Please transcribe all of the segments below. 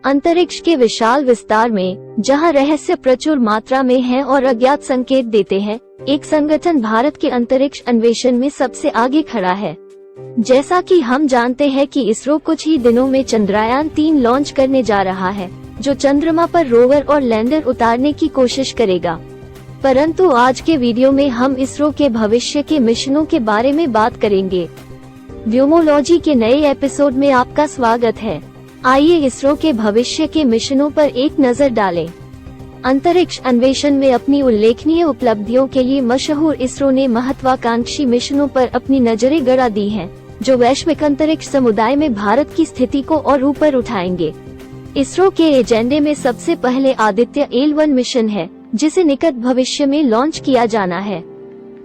अंतरिक्ष के विशाल विस्तार में, जहां रहस्य प्रचुर मात्रा में है और अज्ञात संकेत देते हैं, एक संगठन भारत के अंतरिक्ष अन्वेषण में सबसे आगे खड़ा है। जैसा कि हम जानते हैं कि इसरो कुछ ही दिनों में चंद्रयान-3 लॉन्च करने जा रहा है, जो चंद्रमा पर रोवर और लैंडर उतारने की कोशिश करेगा। परंतु आज के वीडियो में हम इसरो के भविष्य के मिशनों के बारे में बात करेंगे। व्योमोलॉजी के नए एपिसोड में आपका स्वागत है। आइए इसरो के भविष्य के मिशनों पर एक नजर डालें। अंतरिक्ष अन्वेषण में अपनी उल्लेखनीय उपलब्धियों के लिए मशहूर इसरो ने महत्वाकांक्षी मिशनों पर अपनी नजरें गड़ा दी हैं, जो वैश्विक अंतरिक्ष समुदाय में भारत की स्थिति को और ऊपर उठाएंगे। इसरो के एजेंडे में सबसे पहले आदित्य L1 मिशन है, जिसे निकट भविष्य में लॉन्च किया जाना है।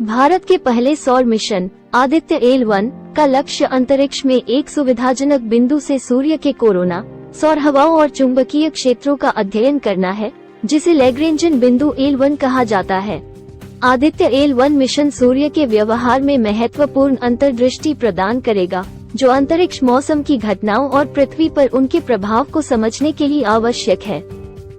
भारत के पहले सौर मिशन आदित्य L1 का लक्ष्य अंतरिक्ष में एक सुविधाजनक बिंदु से सूर्य के कोरोना, सौर हवाओं और चुंबकीय क्षेत्रों का अध्ययन करना है, जिसे लैग्रेंजन बिंदु L1 कहा जाता है। आदित्य L1 मिशन सूर्य के व्यवहार में महत्वपूर्ण अंतर्दृष्टि प्रदान करेगा, जो अंतरिक्ष मौसम की घटनाओं और पृथ्वी पर उनके प्रभाव को समझने के लिए आवश्यक है।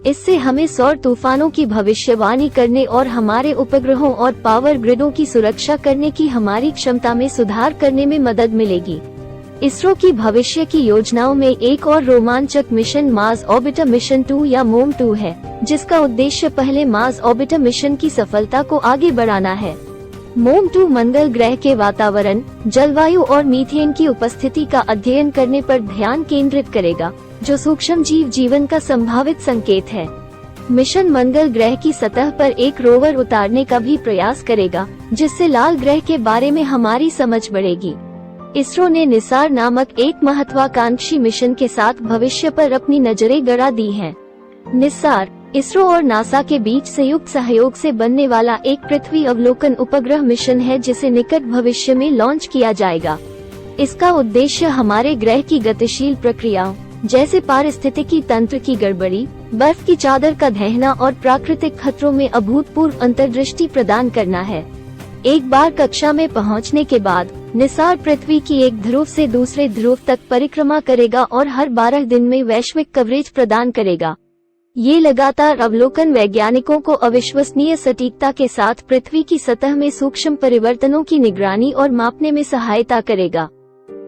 इससे हमें सौर तूफानों की भविष्यवाणी करने और हमारे उपग्रहों और पावर ग्रिडों की सुरक्षा करने की हमारी क्षमता में सुधार करने में मदद मिलेगी। इसरो की भविष्य की योजनाओं में एक और रोमांचक मिशन मार्स ऑर्बिटर मिशन 2 या मोम-2 है, जिसका उद्देश्य पहले मार्स ऑर्बिटर मिशन की सफलता को आगे बढ़ाना है। मोम-2 मंगल ग्रह के वातावरण, जलवायु और मीथेन की उपस्थिति का अध्ययन करने पर ध्यान केंद्रित करेगा, जो सूक्ष्म जीव जीवन का संभावित संकेत है। मिशन मंगल ग्रह की सतह पर एक रोवर उतारने का भी प्रयास करेगा, जिससे लाल ग्रह के बारे में हमारी समझ बढ़ेगी। इसरो ने निसार नामक एक महत्वाकांक्षी मिशन के साथ भविष्य पर अपनी नजरें गड़ा दी हैं। निसार इसरो और नासा के बीच संयुक्त सहयोग से बनने वाला एक पृथ्वी अवलोकन उपग्रह मिशन है, जिसे निकट भविष्य में लॉन्च किया जाएगा। इसका उद्देश्य हमारे ग्रह की गतिशील प्रक्रियाओं, जैसे पारिस्थितिकी तंत्र की गड़बड़ी, बर्फ की चादर का ढहना और प्राकृतिक खतरों में अभूतपूर्व अंतर्दृष्टि प्रदान करना है। एक बार कक्षा में पहुंचने के बाद निसार पृथ्वी की एक ध्रुव से दूसरे ध्रुव तक परिक्रमा करेगा और हर 12 दिन में वैश्विक कवरेज प्रदान करेगा। ये लगातार अवलोकन वैज्ञानिकों को अविश्वसनीय सटीकता के साथ पृथ्वी की सतह में सूक्ष्म परिवर्तनों की निगरानी और मापने में सहायता करेगा।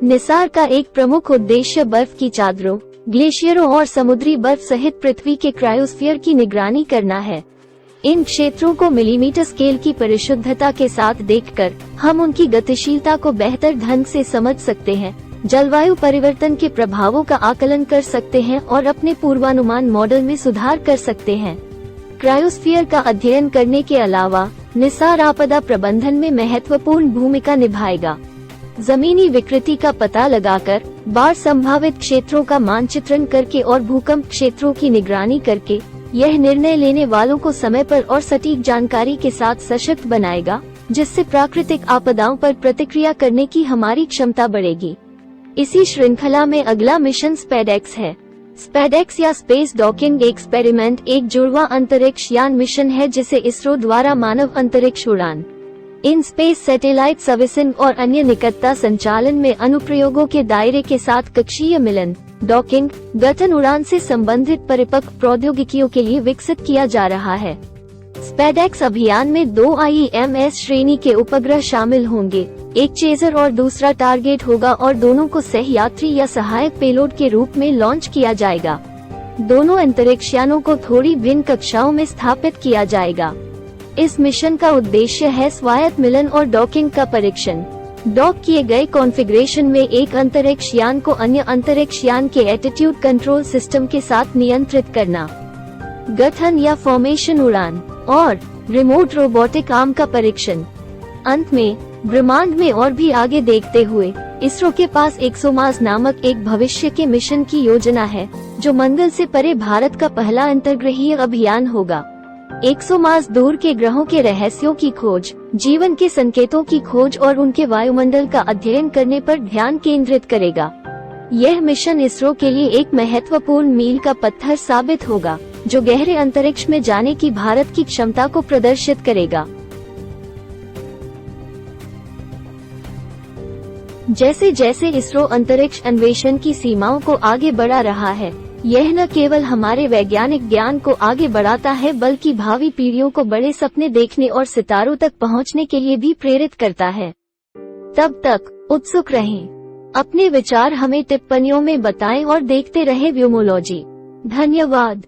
निसार का एक प्रमुख उद्देश्य बर्फ की चादरों, ग्लेशियरों और समुद्री बर्फ सहित पृथ्वी के क्रायोस्फीयर की निगरानी करना है। इन क्षेत्रों को मिलीमीटर स्केल की परिशुद्धता के साथ देखकर हम उनकी गतिशीलता को बेहतर ढंग से समझ सकते हैं, जलवायु परिवर्तन के प्रभावों का आकलन कर सकते हैं और अपने पूर्वानुमान मॉडल में सुधार कर सकते हैं। क्रायोस्फीयर का अध्ययन करने के अलावा निसार आपदा प्रबंधन में महत्वपूर्ण भूमिका निभाएगा। जमीनी विकृति का पता लगाकर, बाढ़ संभावित क्षेत्रों का मानचित्रण करके और भूकंप क्षेत्रों की निगरानी करके यह निर्णय लेने वालों को समय पर और सटीक जानकारी के साथ सशक्त बनाएगा, जिससे प्राकृतिक आपदाओं पर प्रतिक्रिया करने की हमारी क्षमता बढ़ेगी। इसी श्रृंखला में अगला मिशन स्पेडेक्स है। स्पेडेक्स या स्पेस डॉकिंग एक्सपेरिमेंट एक जुड़वा अंतरिक्ष यान मिशन है, जिसे इसरो द्वारा मानव अंतरिक्ष उड़ान, इन स्पेस सैटेलाइट सर्विसिंग और अन्य निकटता संचालन में अनुप्रयोगों के दायरे के साथ कक्षीय मिलन, डॉकिंग, गठन उड़ान से संबंधित परिपक्व प्रौद्योगिकियों के लिए विकसित किया जा रहा है। स्पेडेक्स अभियान में 2 IMS श्रेणी के उपग्रह शामिल होंगे, एक चेजर और दूसरा टारगेट होगा और दोनों को सहयात्री या सहायक पेलोड के रूप में लॉन्च किया जाएगा। दोनों अंतरिक्ष यानों को थोड़ी भिन्न कक्षाओं में स्थापित किया जाएगा। इस मिशन का उद्देश्य है स्वायत्त मिलन और डॉकिंग का परीक्षण। डॉक किए गए कॉन्फ़िगरेशन में एक अंतरिक्ष यान को अन्य अंतरिक्ष यान के एटीट्यूड कंट्रोल सिस्टम के साथ नियंत्रित करना, गठन या फॉर्मेशन उड़ान और रिमोट रोबोटिक आर्म का परीक्षण। अंत में ब्रह्मांड में और भी आगे देखते हुए इसरो के पास एक्सोमार्स नामक एक भविष्य के मिशन की योजना है, जो मंगल से परे भारत का पहला अंतर्ग्रहीय अभियान होगा। एक्सोमार्स दूर के ग्रहों के रहस्यों की खोज, जीवन के संकेतों की खोज और उनके वायुमंडल का अध्ययन करने पर ध्यान केंद्रित करेगा। यह मिशन इसरो के लिए एक महत्वपूर्ण मील का पत्थर साबित होगा, जो गहरे अंतरिक्ष में जाने की भारत की क्षमता को प्रदर्शित करेगा। जैसे जैसे इसरो अंतरिक्ष अन्वेषण की सीमाओं को आगे बढ़ा रहा है, यह न केवल हमारे वैज्ञानिक ज्ञान को आगे बढ़ाता है बल्कि भावी पीढ़ियों को बड़े सपने देखने और सितारों तक पहुंचने के लिए भी प्रेरित करता है। तब तक उत्सुक रहें। अपने विचार हमें टिप्पणियों में बताएं और देखते रहें व्योमोलॉजी। धन्यवाद।